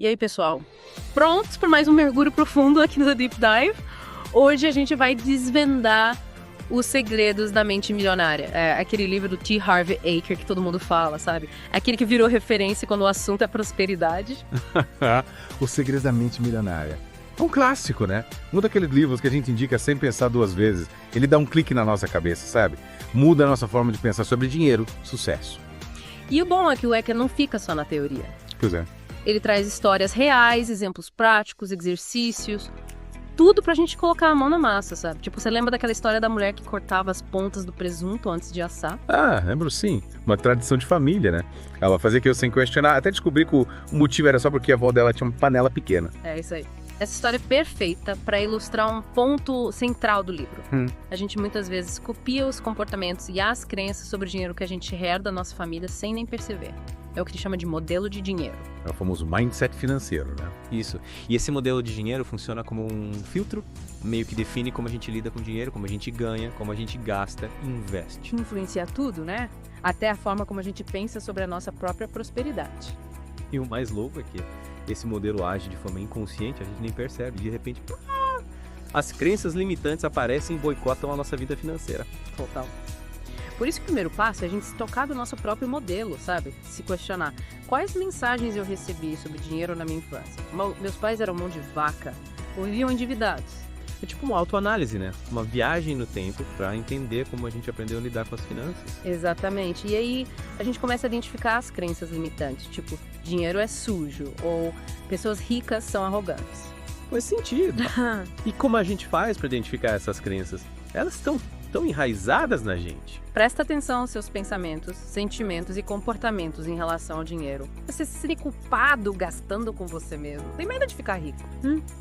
E aí, pessoal? Prontos para mais um mergulho profundo aqui no Deep Dive? Hoje a gente vai desvendar os segredos da mente milionária. É aquele livro do T. Harv Eker que todo mundo fala, sabe? Aquele que virou referência quando o assunto é prosperidade. Os segredos da mente milionária. É um clássico, né? Um daqueles livros que a gente indica sem pensar duas vezes. Ele dá um clique na nossa cabeça, sabe? Muda a nossa forma de pensar sobre dinheiro, sucesso. E o bom é que o Eker não fica só na teoria. Pois é. Ele traz histórias reais, exemplos práticos, exercícios, tudo pra gente colocar a mão na massa, sabe? Tipo, você lembra daquela história da mulher que cortava as pontas do presunto antes de assar? Ah, lembro sim. Uma tradição de família, né? Ela fazia aquilo sem questionar, até descobrir que o motivo era só porque a avó dela tinha uma panela pequena. É isso aí. Essa história é perfeita para ilustrar um ponto central do livro. A gente muitas vezes copia os comportamentos e as crenças sobre o dinheiro que a gente herda da nossa família sem nem perceber. É o que ele chama de modelo de dinheiro. É o famoso mindset financeiro, né? Isso. E esse modelo de dinheiro funciona como um filtro, meio que define como a gente lida com o dinheiro, como a gente ganha, como a gente gasta e investe. Influencia tudo, né? Até a forma como a gente pensa sobre a nossa própria prosperidade. E o mais louco é que esse modelo age de forma inconsciente, a gente nem percebe. De repente, as crenças limitantes aparecem e boicotam a nossa vida financeira. Total. Por isso que o primeiro passo é a gente se tocar do nosso próprio modelo, sabe? Se questionar. Quais mensagens eu recebi sobre dinheiro na minha infância? Meus pais eram mão de vaca, ou viviam endividados. É tipo uma autoanálise, né? Uma viagem no tempo para entender como a gente aprendeu a lidar com as finanças. Exatamente. E aí a gente começa a identificar as crenças limitantes, tipo, dinheiro é sujo, ou pessoas ricas são arrogantes. Faz sentido. E como a gente faz para identificar essas crenças? Elas estão tão enraizadas na gente. Presta atenção aos seus pensamentos, sentimentos e comportamentos em relação ao dinheiro. Você se sente culpado gastando com você mesmo. Tem medo de ficar rico.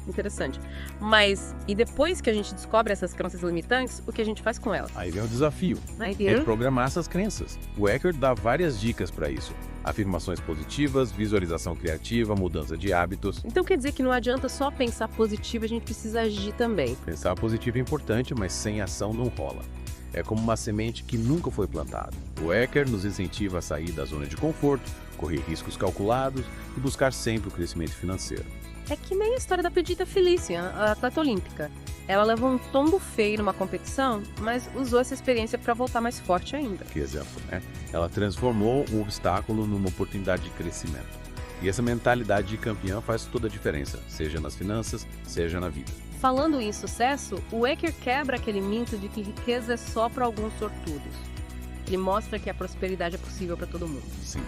Interessante. Mas, e depois que a gente descobre essas crenças limitantes, o que a gente faz com elas? Aí vem o desafio. Reprogramar essas crenças. O Eker dá várias dicas para isso. Afirmações positivas, visualização criativa, mudança de hábitos. Então quer dizer que não adianta só pensar positivo, a gente precisa agir também. Pensar positivo é importante, mas sem ação não rola. É como uma semente que nunca foi plantada. O Eker nos incentiva a sair da zona de conforto, correr riscos calculados e buscar sempre o crescimento financeiro. É que nem a história da Perdita Felícia, a atleta olímpica. Ela levou um tombo feio numa competição, mas usou essa experiência para voltar mais forte ainda. Que exemplo, né? Ela transformou um obstáculo numa oportunidade de crescimento. E essa mentalidade de campeã faz toda a diferença, seja nas finanças, seja na vida. Falando em sucesso, o Eker quebra aquele mito de que riqueza é só para alguns sortudos. Ele mostra que a prosperidade é possível para todo mundo. Sim.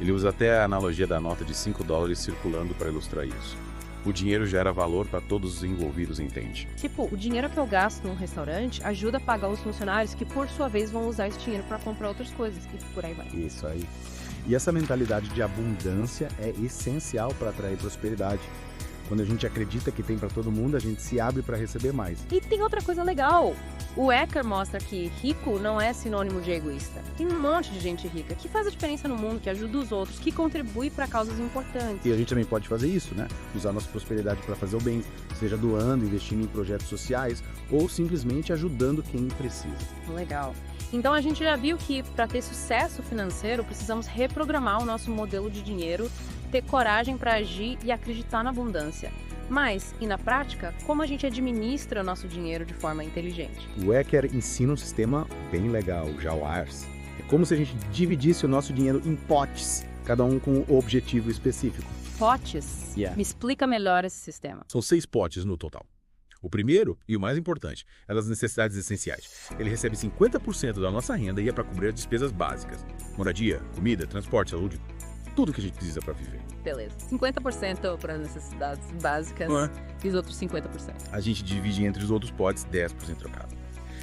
Ele usa até a analogia da nota de $5 circulando para ilustrar isso. O dinheiro gera valor para todos os envolvidos, entende? Tipo, o dinheiro que eu gasto num restaurante ajuda a pagar os funcionários que, por sua vez, vão usar esse dinheiro para comprar outras coisas e por aí vai. Isso aí. E essa mentalidade de abundância é essencial para atrair prosperidade. Quando a gente acredita que tem para todo mundo, a gente se abre para receber mais. E tem outra coisa legal. O Eker mostra que rico não é sinônimo de egoísta. Tem um monte de gente rica que faz a diferença no mundo, que ajuda os outros, que contribui para causas importantes. E a gente também pode fazer isso, né? Usar nossa prosperidade para fazer o bem, seja doando, investindo em projetos sociais ou simplesmente ajudando quem precisa. Legal. Então a gente já viu que para ter sucesso financeiro precisamos reprogramar o nosso modelo de dinheiro, ter coragem para agir e acreditar na abundância. Mas, e na prática, como a gente administra o nosso dinheiro de forma inteligente? O Eker ensina um sistema bem legal, já o ARS. É como se a gente dividisse o nosso dinheiro em potes, cada um com um objetivo específico. Potes? Yeah. Me explica melhor esse sistema. São 6 potes no total. O primeiro, e o mais importante, é das necessidades essenciais. Ele recebe 50% da nossa renda e é para cobrir as despesas básicas. Moradia, comida, transporte, saúde, tudo que a gente precisa para viver. Beleza. 50% para necessidades básicas e os outros 50%. A gente divide entre os outros potes 10% trocado.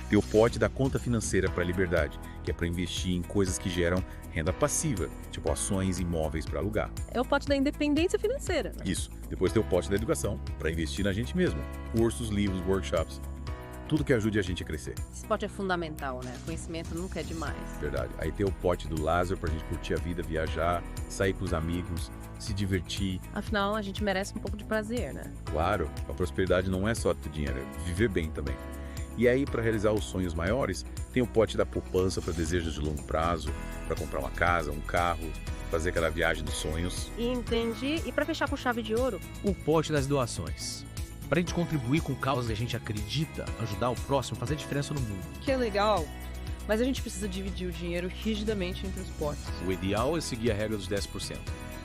Tem o pote da conta financeira para a liberdade, que é para investir em coisas que geram renda passiva, tipo ações e imóveis para alugar. É o pote da independência financeira. Né? Isso. Depois tem o pote da educação, para investir na gente mesmo. Cursos, livros, workshops, tudo que ajude a gente a crescer. Esse pote é fundamental, né? Conhecimento nunca é demais. Verdade. Aí tem o pote do Lázaro para a gente curtir a vida, viajar, sair com os amigos, se divertir. Afinal, a gente merece um pouco de prazer, né? Claro, a prosperidade não é só ter dinheiro, é viver bem também. E aí, para realizar os sonhos maiores, tem o pote da poupança para desejos de longo prazo, para comprar uma casa, um carro. fazer aquela viagem dos sonhos. Entendi. E pra fechar com chave de ouro? O pote das doações. Pra gente contribuir com causas que a gente acredita, ajudar o próximo, fazer diferença no mundo. Que legal. Mas a gente precisa dividir o dinheiro rigidamente entre os potes. O ideal é seguir a regra dos 10%.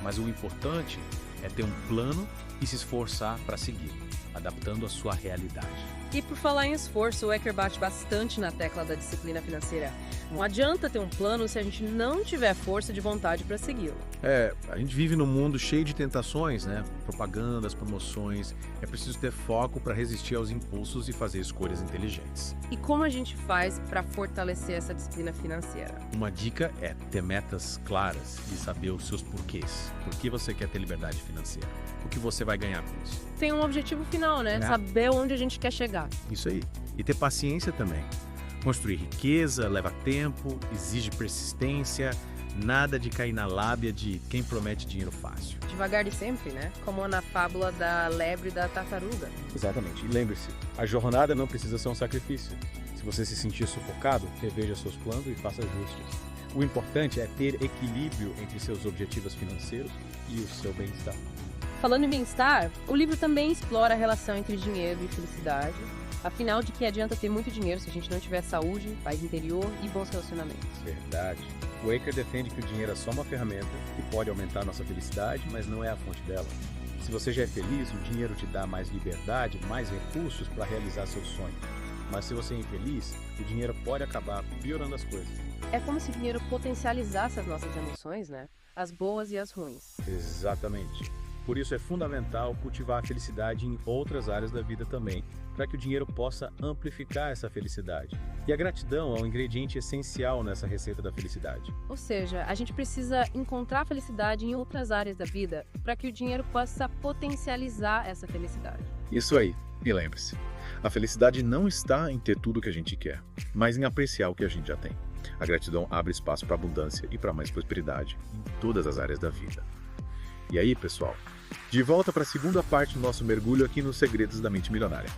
Mas o importante é ter um plano e se esforçar para seguir, adaptando a sua realidade. E por falar em esforço, o Eker bate bastante na tecla da disciplina financeira. Não adianta ter um plano se a gente não tiver força de vontade para segui-lo. A gente vive num mundo cheio de tentações, né? Propagandas, promoções. É preciso ter foco para resistir aos impulsos e fazer escolhas inteligentes. E como a gente faz para fortalecer essa disciplina financeira? Uma dica é ter metas claras e saber os seus porquês. Por que você quer ter liberdade financeira? O que você vai ganhar com isso? Tem um objetivo final, né? Saber onde a gente quer chegar. Isso aí. E ter paciência também. Construir riqueza leva tempo, exige persistência, nada de cair na lábia de quem promete dinheiro fácil. Devagar e sempre, né? Como na fábula da lebre e da tartaruga. Exatamente. E lembre-se, a jornada não precisa ser um sacrifício. Se você se sentir sufocado, reveja seus planos e faça ajustes. O importante é ter equilíbrio entre seus objetivos financeiros e o seu bem-estar. Falando em bem-estar, o livro também explora a relação entre dinheiro e felicidade. Afinal, de que adianta ter muito dinheiro se a gente não tiver saúde, paz interior e bons relacionamentos? Verdade. O Eker defende que o dinheiro é só uma ferramenta que pode aumentar nossa felicidade, mas não é a fonte dela. Se você já é feliz, o dinheiro te dá mais liberdade, mais recursos para realizar seus sonhos. Mas se você é infeliz, o dinheiro pode acabar piorando as coisas. É como se o dinheiro potencializasse as nossas emoções, né? As boas e as ruins. Exatamente. Por isso é fundamental cultivar a felicidade em outras áreas da vida também, para que o dinheiro possa amplificar essa felicidade. E a gratidão é um ingrediente essencial nessa receita da felicidade. Ou seja, a gente precisa encontrar felicidade em outras áreas da vida para que o dinheiro possa potencializar essa felicidade. Isso aí. E lembre-se, a felicidade não está em ter tudo o que a gente quer, mas em apreciar o que a gente já tem. A gratidão abre espaço para abundância e para mais prosperidade em todas as áreas da vida. E aí, pessoal, de volta para a segunda parte do nosso mergulho aqui nos Segredos da Mente Milionária.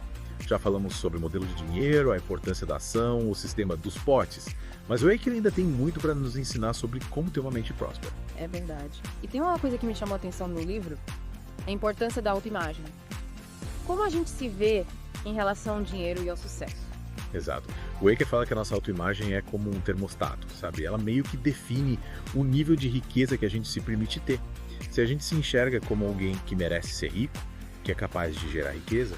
Já falamos sobre o modelo de dinheiro, a importância da ação, o sistema dos potes, mas o Eker ainda tem muito para nos ensinar sobre como ter uma mente próspera. É verdade. E tem uma coisa que me chamou a atenção no livro, a importância da autoimagem. Como a gente se vê em relação ao dinheiro e ao sucesso. Exato. O Eker fala que a nossa autoimagem é como um termostato, sabe? Ela meio que define o nível de riqueza que a gente se permite ter. Se a gente se enxerga como alguém que merece ser rico, que é capaz de gerar riqueza,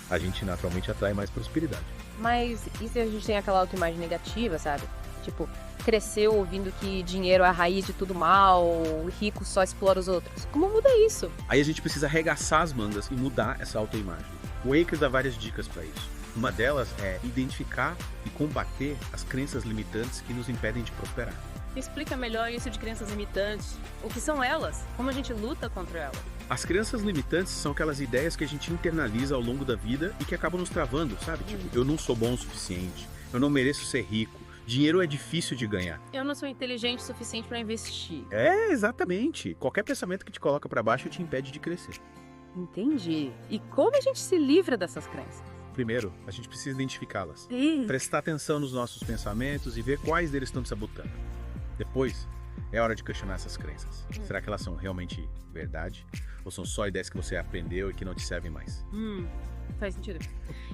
a gente naturalmente atrai mais prosperidade. Mas e se a gente tem aquela autoimagem negativa, sabe? Tipo, cresceu ouvindo que dinheiro é a raiz de tudo mal, o rico só explora os outros. Como muda isso? Aí a gente precisa arregaçar as mangas e mudar essa autoimagem. O Eker dá várias dicas para isso. Uma delas é identificar e combater as crenças limitantes que nos impedem de prosperar. Explica melhor isso de crenças limitantes. O que são elas? Como a gente luta contra elas? As crenças limitantes são aquelas ideias que a gente internaliza ao longo da vida e que acabam nos travando, sabe? Tipo, eu não sou bom o suficiente, eu não mereço ser rico, dinheiro é difícil de ganhar. Eu não sou inteligente o suficiente para investir. É, exatamente. Qualquer pensamento que te coloca para baixo te impede de crescer. Entendi. E como a gente se livra dessas crenças? Primeiro, a gente precisa identificá-las. Prestar atenção nos nossos pensamentos e ver quais deles estão te sabotando. Depois, é hora de questionar essas crenças. Será que elas são realmente verdade? Ou são só ideias que você aprendeu e que não te servem mais? Faz sentido.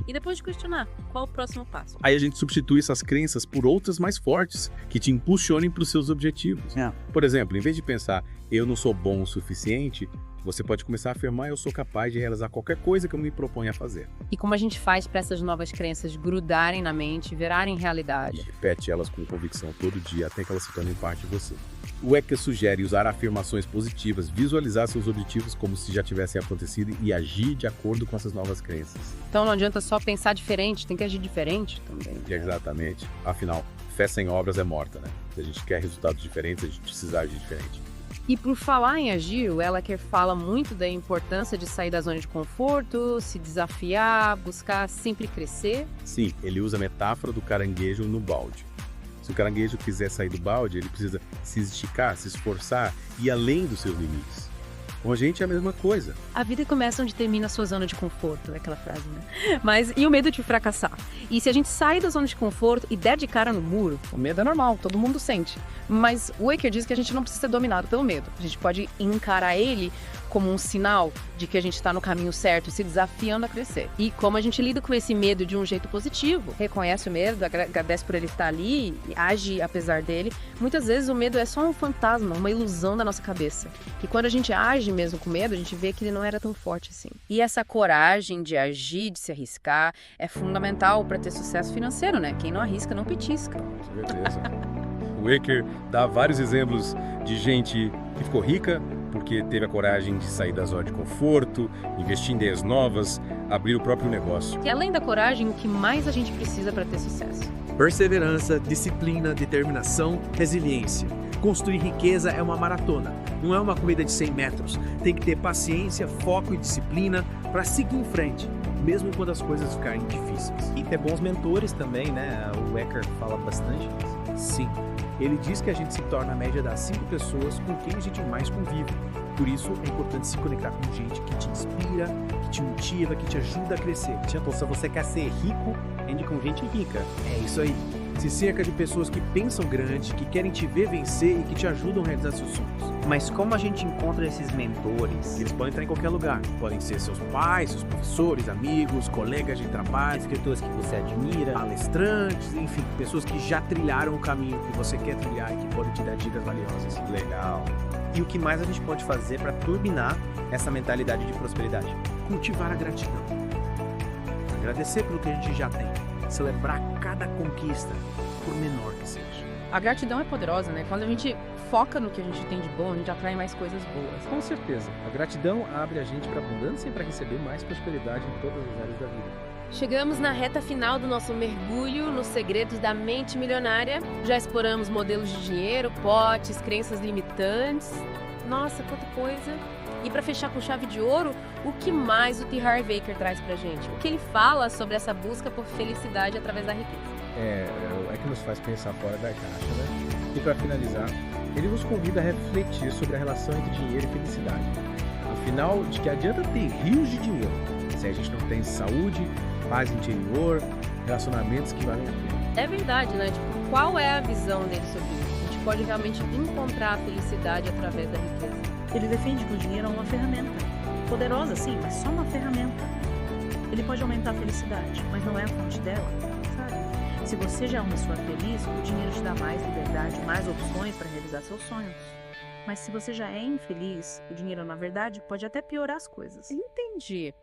E depois de questionar, qual o próximo passo? Aí a gente substitui essas crenças por outras mais fortes, que te impulsionem para os seus objetivos. Por exemplo, em vez de pensar, eu não sou bom o suficiente, você pode começar a afirmar, eu sou capaz de realizar qualquer coisa que eu me proponha a fazer. E como a gente faz para essas novas crenças grudarem na mente, virarem realidade? E repete elas com convicção todo dia até que elas se tornem parte de você. O Eker sugere usar afirmações positivas, visualizar seus objetivos como se já tivessem acontecido e agir de acordo com essas novas crenças. Então não adianta só pensar diferente, tem que agir diferente também. Exatamente. Afinal, fé sem obras é morta, né? Se a gente quer resultados diferentes, a gente precisa agir diferente. E por falar em agir, o Eker fala muito da importância de sair da zona de conforto, se desafiar, buscar sempre crescer. Sim, ele usa a metáfora do caranguejo no balde. Se o caranguejo quiser sair do balde, ele precisa se esticar, se esforçar e ir além dos seus limites. Com a gente é a mesma coisa. A vida começa onde termina a sua zona de conforto, é aquela frase, né? Mas e o medo de fracassar? E se a gente sair da zona de conforto e der de cara no muro, o medo é normal, todo mundo sente. Mas o Waker diz que a gente não precisa ser dominado pelo medo. A gente pode encarar ele como um sinal de que a gente está no caminho certo, se desafiando a crescer. E como a gente lida com esse medo de um jeito positivo, reconhece o medo, agradece por ele estar ali, age apesar dele. Muitas vezes o medo é só um fantasma, uma ilusão da nossa cabeça. E quando a gente age mesmo com medo, a gente vê que ele não era tão forte assim. E essa coragem de agir, de se arriscar, é fundamental para ter sucesso financeiro, né? Quem não arrisca não petisca. Com certeza. O Waker dá vários exemplos de gente que ficou rica porque teve a coragem de sair da zona de conforto, investir em ideias novas, abrir o próprio negócio. E além da coragem, o que mais a gente precisa para ter sucesso? Perseverança, disciplina, determinação, resiliência. Construir riqueza é uma maratona, não é uma corrida de 100 metros. Tem que ter paciência, foco e disciplina para seguir em frente, mesmo quando as coisas ficarem difíceis. E ter bons mentores também, né? O Waker fala bastante disso. Sim, ele diz que a gente se torna a média das 5 pessoas com quem a gente mais convive. Por isso, é importante se conectar com gente que te inspira, que te motiva, que te ajuda a crescer. Tipo, se você quer ser rico, ande com gente rica. É isso aí. Se cerca de pessoas que pensam grande, que querem te ver vencer e que te ajudam a realizar seus sonhos. Mas como a gente encontra esses mentores? Eles podem estar em qualquer lugar. Podem ser seus pais, seus professores, amigos, colegas de trabalho, Escritores que você admira. palestrantes, enfim, pessoas que já trilharam o caminho que você quer trilhar e que podem te dar dicas valiosas. Legal. E o que mais a gente pode fazer para turbinar essa mentalidade de prosperidade? Cultivar a gratidão. Agradecer pelo que a gente já tem. Celebrar cada conquista, por menor que seja. A gratidão é poderosa, né? Quando a gente foca no que a gente tem de bom, a gente atrai mais coisas boas. Com certeza. A gratidão abre a gente para abundância e para receber mais prosperidade em todas as áreas da vida. Chegamos na reta final do nosso mergulho nos segredos da mente milionária. Já exploramos modelos de dinheiro, potes, crenças limitantes. Nossa, quanta coisa! E para fechar com chave de ouro, o que mais o T. Harv Eker traz pra gente? O que ele fala sobre essa busca por felicidade através da riqueza? É que nos faz pensar fora da caixa, né? E para finalizar, ele nos convida a refletir sobre a relação entre dinheiro e felicidade. Afinal, de que adianta ter rios de dinheiro se a gente não tem saúde, paz interior, relacionamentos que valem a pena? É verdade, né? Tipo, qual é a visão dele sobre isso? A gente pode realmente encontrar a felicidade através da riqueza. Ele defende que o dinheiro é uma ferramenta. Poderosa, sim, mas só uma ferramenta. Ele pode aumentar a felicidade, mas não é a fonte dela, sabe? Se você já é uma pessoa feliz, o dinheiro te dá mais liberdade, mais opções para realizar seus sonhos. Mas se você já é infeliz, o dinheiro, na verdade, pode até piorar as coisas. Entendi.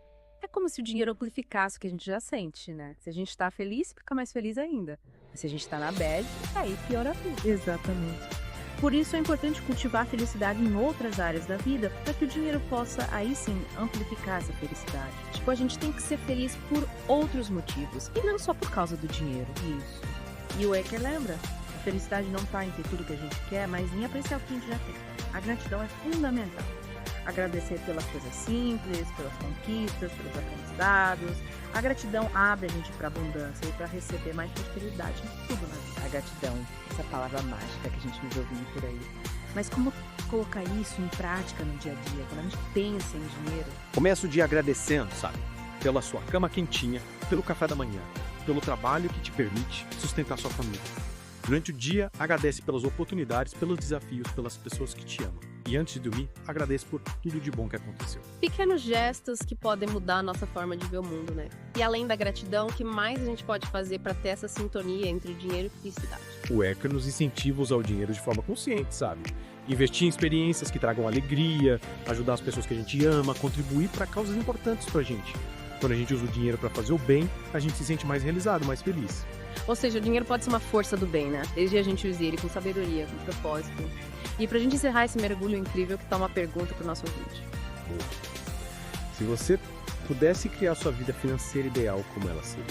É como se o dinheiro amplificasse o que a gente já sente, né? Se a gente tá feliz, fica mais feliz ainda. Mas se a gente tá na bad, aí piora tudo. Exatamente. Por isso é importante cultivar a felicidade em outras áreas da vida, para que o dinheiro possa, aí sim, amplificar essa felicidade. Tipo, a gente tem que ser feliz por outros motivos, e não só por causa do dinheiro. Isso. E o Waker lembra, a felicidade não está em ter tudo que a gente quer, mas em apreciar o que a gente já tem. A gratidão é fundamental. Agradecer pelas coisas simples, pelas conquistas, pelos aprendizados. A gratidão abre a gente para abundância e para receber mais prosperidade em tudo na vida. A gratidão, essa palavra mágica que a gente me ouviu por aí. Mas como colocar isso em prática no dia a dia, quando a gente pensa em dinheiro? Começa o dia agradecendo, sabe? Pela sua cama quentinha, pelo café da manhã, pelo trabalho que te permite sustentar sua família. Durante o dia, agradece pelas oportunidades, pelos desafios, pelas pessoas que te amam. E antes de dormir, agradeça por tudo de bom que aconteceu. Pequenos gestos que podem mudar a nossa forma de ver o mundo, né? E além da gratidão, o que mais a gente pode fazer para ter essa sintonia entre dinheiro e felicidade? O Waker nos incentiva a usar o dinheiro de forma consciente, sabe? Investir em experiências que tragam alegria, ajudar as pessoas que a gente ama, contribuir para causas importantes pra gente. Quando a gente usa o dinheiro para fazer o bem, a gente se sente mais realizado, mais feliz. Ou seja, o dinheiro pode ser uma força do bem, né? Desde a gente use ele com sabedoria, com propósito. E pra gente encerrar esse mergulho incrível, que tá uma pergunta pro nosso ouvinte. Se você pudesse criar sua vida financeira ideal, como ela seria?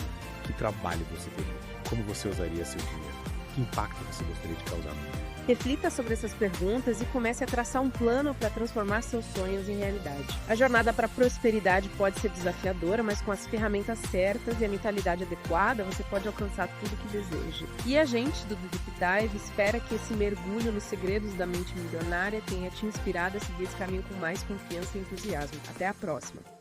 Que trabalho você teria? Como você usaria seu dinheiro? Que impacto você gostaria de causar no mundo? Reflita sobre essas perguntas e comece a traçar um plano para transformar seus sonhos em realidade. A jornada para a prosperidade pode ser desafiadora, mas com as ferramentas certas e a mentalidade adequada, você pode alcançar tudo o que deseja. E a gente do The Deep Dive espera que esse mergulho nos segredos da mente milionária tenha te inspirado a seguir esse caminho com mais confiança e entusiasmo. Até a próxima!